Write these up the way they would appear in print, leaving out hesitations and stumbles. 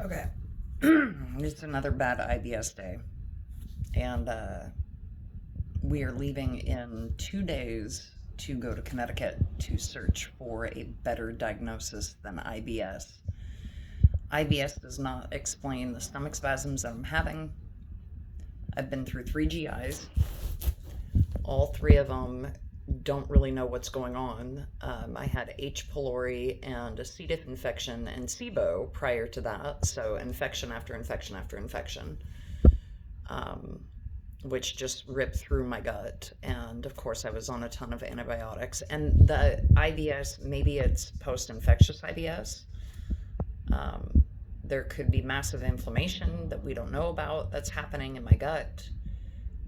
Okay. It's another bad IBS day. And we are leaving in 2 days to go to Connecticut to search for a better diagnosis than IBS. IBS does not explain the stomach spasms that I'm having. I've been through 3 GIs. All three of them don't really know what's going on. I had H. pylori and a C. diff infection and SIBO prior to that, so infection after infection after infection, um, which just ripped through my gut. And of course, I was on a ton of antibiotics. And the IBS, maybe it's post infectious IBS. Um, there could be massive inflammation that we don't know about that's happening in my gut,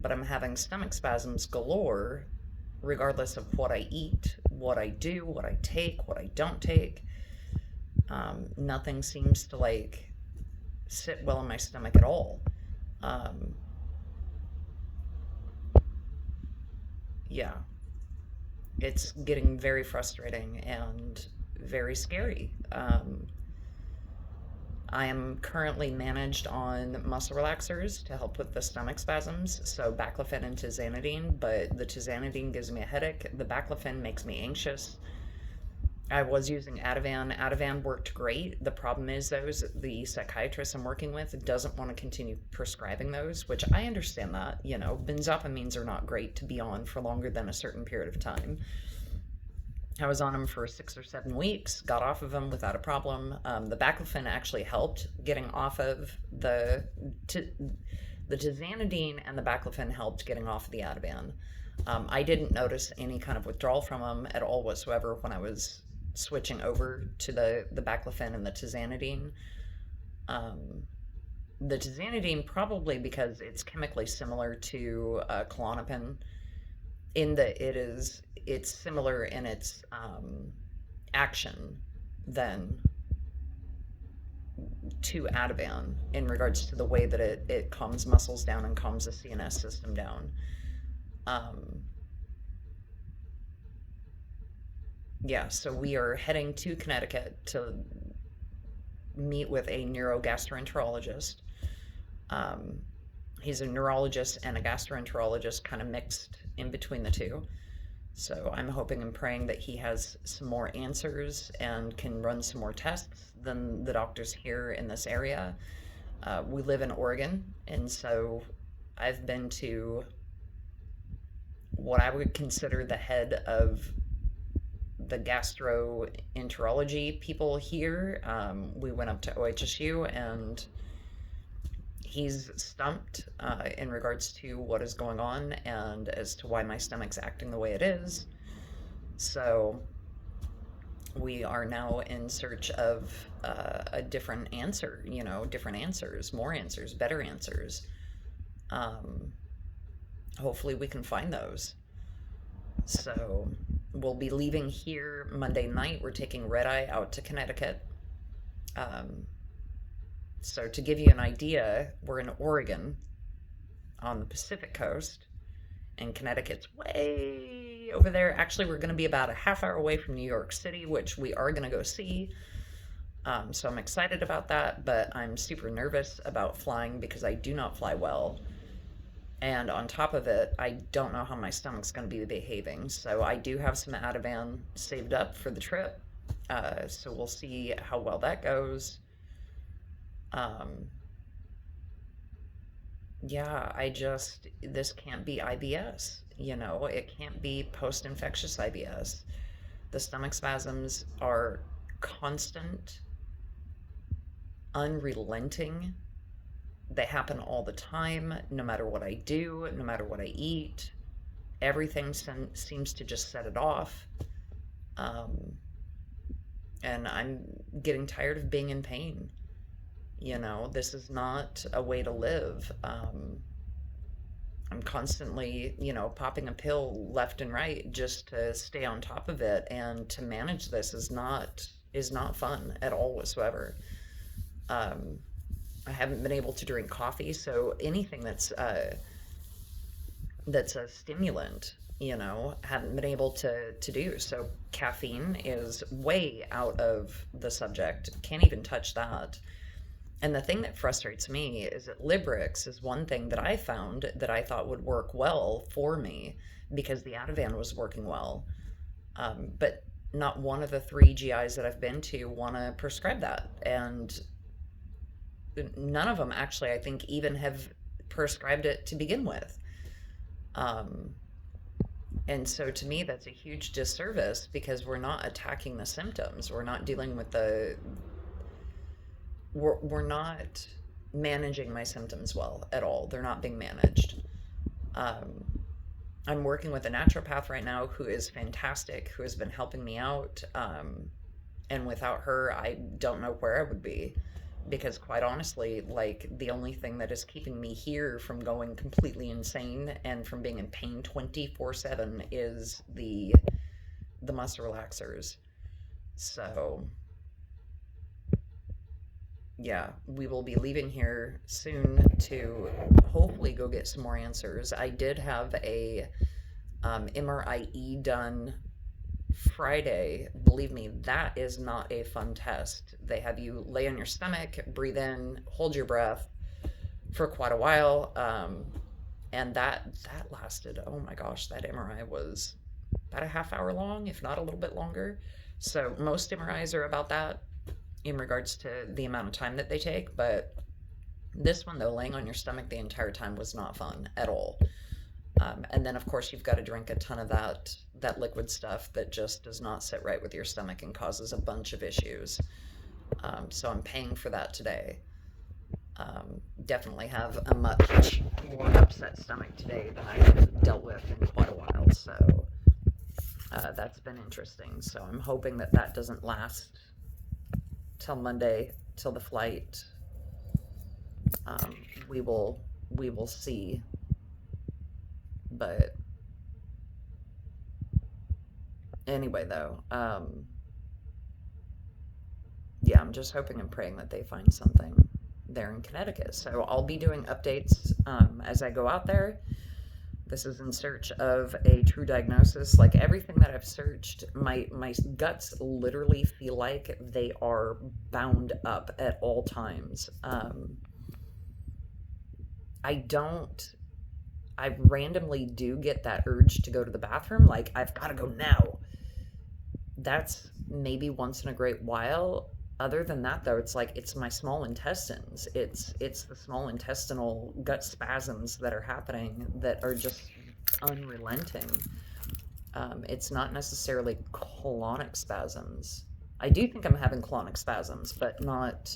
but I'm having stomach spasms galore, regardless of what I eat, what I do, what I take, what I don't take. Nothing seems to sit well in my stomach at all. Um, yeah, it's getting very frustrating and very scary. I am currently managed on muscle relaxers to help with the stomach spasms, so baclofen and tizanidine, but the tizanidine gives me a headache. The baclofen makes me anxious. I was using Ativan. Ativan worked great. The problem is the psychiatrist I'm working with doesn't want to continue prescribing those, which I understand that. Benzopamines are not great to be on for longer than a certain period of time. I was on them for 6 or 7 weeks, got off of them without a problem. The baclofen actually helped getting off of the tizanidine, and the baclofen helped getting off of the Ativan. I didn't notice any kind of withdrawal from them at all whatsoever when I was switching over to the baclofen and the tizanidine. Um, the tizanidine, probably because it's chemically similar to Klonopin, in that it's similar in its action than to Ativan in regards to the way that it calms muscles down and calms the CNS system down. Um, yeah, so we are heading to Connecticut to meet with a neurogastroenterologist. Um, he's a neurologist and a gastroenterologist, kind of mixed in between the two. So I'm hoping and praying that he has some more answers and can run some more tests than the doctors here in this area. We live in Oregon, and so I've been to what I would consider the head of the gastroenterology people here. We went up to OHSU, and he's stumped in regards to what is going on and as to why my stomach's acting the way it is. So we are now in search of a different answer, different answers, more answers, better answers. Um, Hopefully we can find those. So we'll be leaving here Monday night. We're taking red eye out to Connecticut. Um, so to give you an idea, we're in Oregon on the Pacific coast, and Connecticut's way over there. Actually, we're going to be about a half hour away from New York City, which we are going to go see. So I'm excited about that, but I'm super nervous about flying because I do not fly well. And on top of it, I don't know how my stomach's going to be behaving. So I do have some Ativan saved up for the trip. So we'll see how well that goes. Um, yeah, this can't be IBS. It can't be post infectious IBS. The stomach spasms are constant, unrelenting. They happen all the time, no matter what I do, no matter what I eat. Everything seems to just set it off. Um, and I'm getting tired of being in pain. This is not a way to live. I'm constantly, popping a pill left and right just to stay on top of it, and to manage this is not fun at all whatsoever. Um, I haven't been able to drink coffee, so anything that's a stimulant, haven't been able to do. So caffeine is way out of the subject. Can't even touch that. And the thing that frustrates me is that Librix is one thing that I found that I thought would work well for me because the Ativan was working well. But not one of the three GIs that I've been to want to prescribe that. And none of them actually, I think, even have prescribed it to begin with. Um, and so to me, that's a huge disservice because we're not attacking the symptoms. We're not dealing with we're not managing my symptoms well at all. They're not being managed. Um, I'm working with a naturopath right now who is fantastic, who has been helping me out. And without her, I don't know where I would be. Because quite honestly, like the only thing that is keeping me here from going completely insane and from being in pain 24/7 is the muscle relaxers. So, yeah, we will be leaving here soon to hopefully go get some more answers. I did have a MRIE done Friday. Believe me, that is not a fun test. They have you lay on your stomach, breathe in, hold your breath for quite a while, and that lasted. Oh my gosh, that MRI was about a half hour long, if not a little bit longer. So most MRIs are about that in regards to the amount of time that they take, but this one though, laying on your stomach the entire time was not fun at all. And then of course you've got to drink a ton of that liquid stuff that just does not sit right with your stomach and causes a bunch of issues. So I'm paying for that today. Definitely have a much more upset stomach today than I've dealt with in quite a while. So that's been interesting. So I'm hoping that that doesn't last till Monday, till the flight. Um, we will see. But anyway, though, yeah, I'm just hoping and praying that they find something there in Connecticut. So I'll be doing updates as I go out there. This is in search of a true diagnosis. Like everything that I've searched, my guts literally feel like they are bound up at all times. I don't I randomly do get that urge to go to the bathroom, like I've got to go now. That's maybe once in a great while. Other than that, though, it's like it's my small intestines. It's the small intestinal gut spasms that are happening that are just unrelenting. It's not necessarily colonic spasms. I do think I'm having colonic spasms, but not.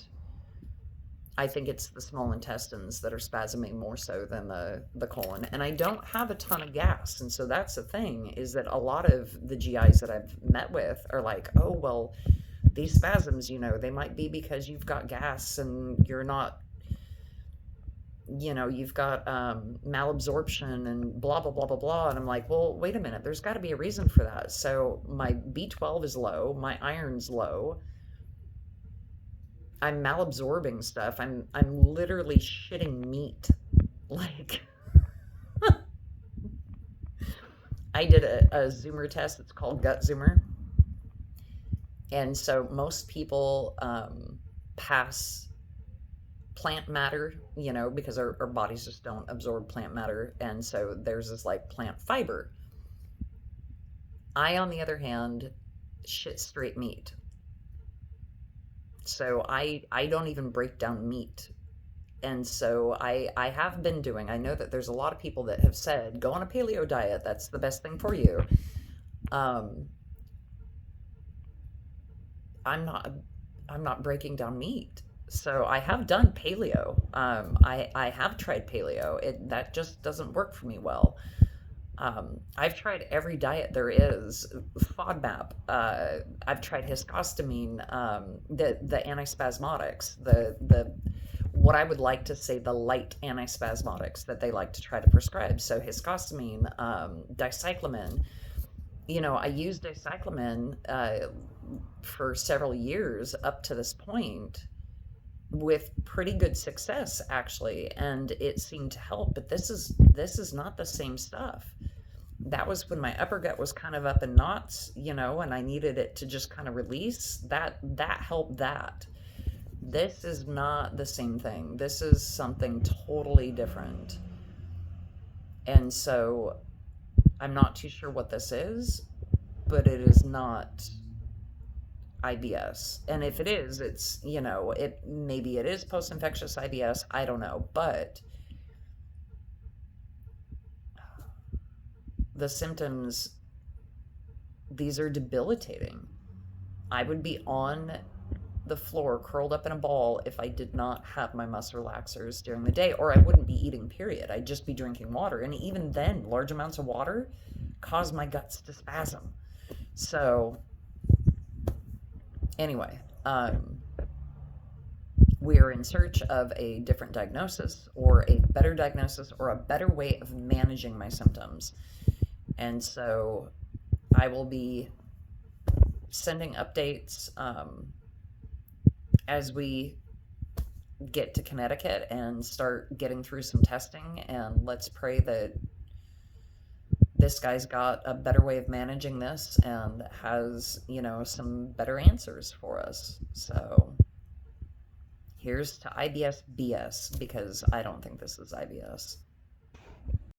I think it's the small intestines that are spasming more so than the colon. And I don't have a ton of gas. And so that's the thing, is that a lot of the GIs that I've met with are like, oh, well, these spasms, they might be because you've got gas and you're not, you've got malabsorption and blah, blah, blah, blah, blah. And I'm like, well, wait a minute, there's got to be a reason for that. So my B12 is low, my iron's low. I'm malabsorbing stuff. I'm literally shitting meat. Like I did a Zoomer test. It's called Gut Zoomer. And so most people pass plant matter, because our bodies just don't absorb plant matter. And so there's this like plant fiber. I, on the other hand, shit straight meat. So I don't even break down meat. And so I have been doing, I know that there's a lot of people that have said, go on a paleo diet. That's the best thing for you. Um, I'm not breaking down meat. So I have done paleo. I have tried paleo. That just doesn't work for me well. I've tried every diet there is, FODMAP. I've tried hiscostamine, the antispasmodics, the what I would like to say the light antispasmodics that they like to try to prescribe. So hiscostamine, dicyclamin. I used dicyclamin for several years up to this point with pretty good success actually, and it seemed to help, but this is not the same stuff. That was when my upper gut was kind of up in knots, and I needed it to just kind of release. That helped that. This is not the same thing. This is something totally different. And so I'm not too sure what this is, but it is not IBS. And if it is, it's, it maybe it is post-infectious IBS, I don't know, but the symptoms, these are debilitating. I would be on the floor curled up in a ball if I did not have my muscle relaxers during the day, or I wouldn't be eating, period. I'd just be drinking water. And even then, large amounts of water cause my guts to spasm. So, anyway, we are in search of a different diagnosis or a better diagnosis or a better way of managing my symptoms. And so I will be sending updates as we get to Connecticut and start getting through some testing. And let's pray that this guy's got a better way of managing this and has, some better answers for us. So here's to IBS BS, because I don't think this is IBS.